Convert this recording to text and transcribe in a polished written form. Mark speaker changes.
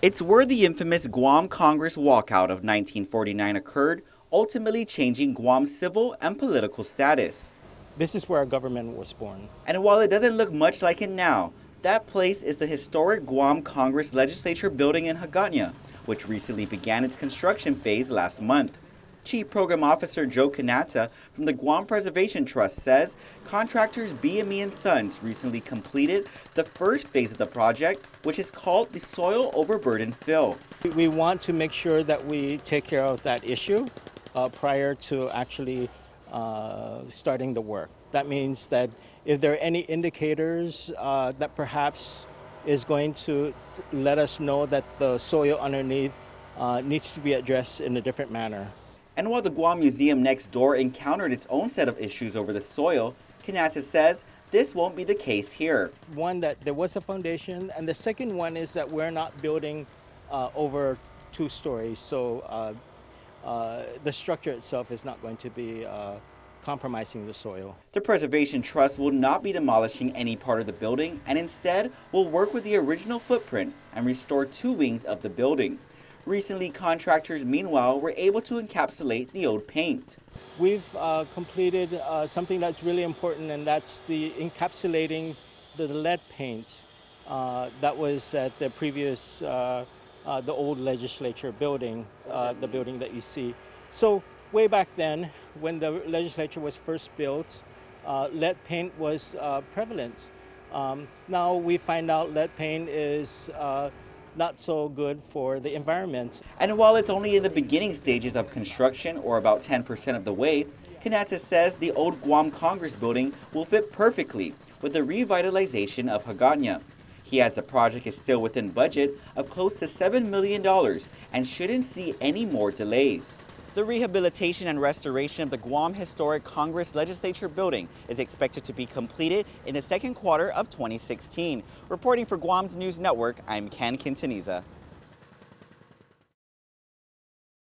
Speaker 1: It's where the infamous Guam Congress walkout of 1949 occurred, ultimately changing Guam's civil and political status.
Speaker 2: This is where our government was born.
Speaker 1: And while it doesn't look much like it now, that place is the historic Guam Congress Legislature Building in Hagatna, which recently began its construction phase last month. Chief Program Officer Joe Hagatna from the Guam Preservation Trust says contractors BME & Sons recently completed the first phase of the project, which is called the soil overburden fill.
Speaker 2: We want to make sure that we take care of that issue prior to actually starting the work. That means that if there are any indicators that perhaps is going to let us know that the soil underneath needs to be addressed in a different manner.
Speaker 1: And while the Guam Museum next door encountered its own set of issues over the soil, Hagatna says this won't be the case here.
Speaker 2: One, that there was a foundation, and the second one is that we're not building over 2 stories, so the structure itself is not going to be compromising the soil.
Speaker 1: The Preservation Trust will not be demolishing any part of the building and instead will work with the original footprint and restore 2 wings of the building. Recently, contractors, meanwhile, were able to encapsulate the old paint.
Speaker 2: We've completed something that's really important, and that's the encapsulating the lead paint that was at the previous, the old legislature building, the building that you see. So way back then, when the legislature was first built, lead paint was prevalent. Now we find out lead paint is not so good for the environment.
Speaker 1: And while it's only in the beginning stages of construction, or about 10% of the way, Hagatna says the old Guam Congress Building will fit perfectly with the revitalization of Hagatna. He adds the project is still within budget of close to $7 million and shouldn't see any more delays. The rehabilitation and restoration of the Guam Historic Congress Legislature Building is expected to be completed in the second quarter of 2016. Reporting for Guam's News Network, I'm Ken Quintaniza.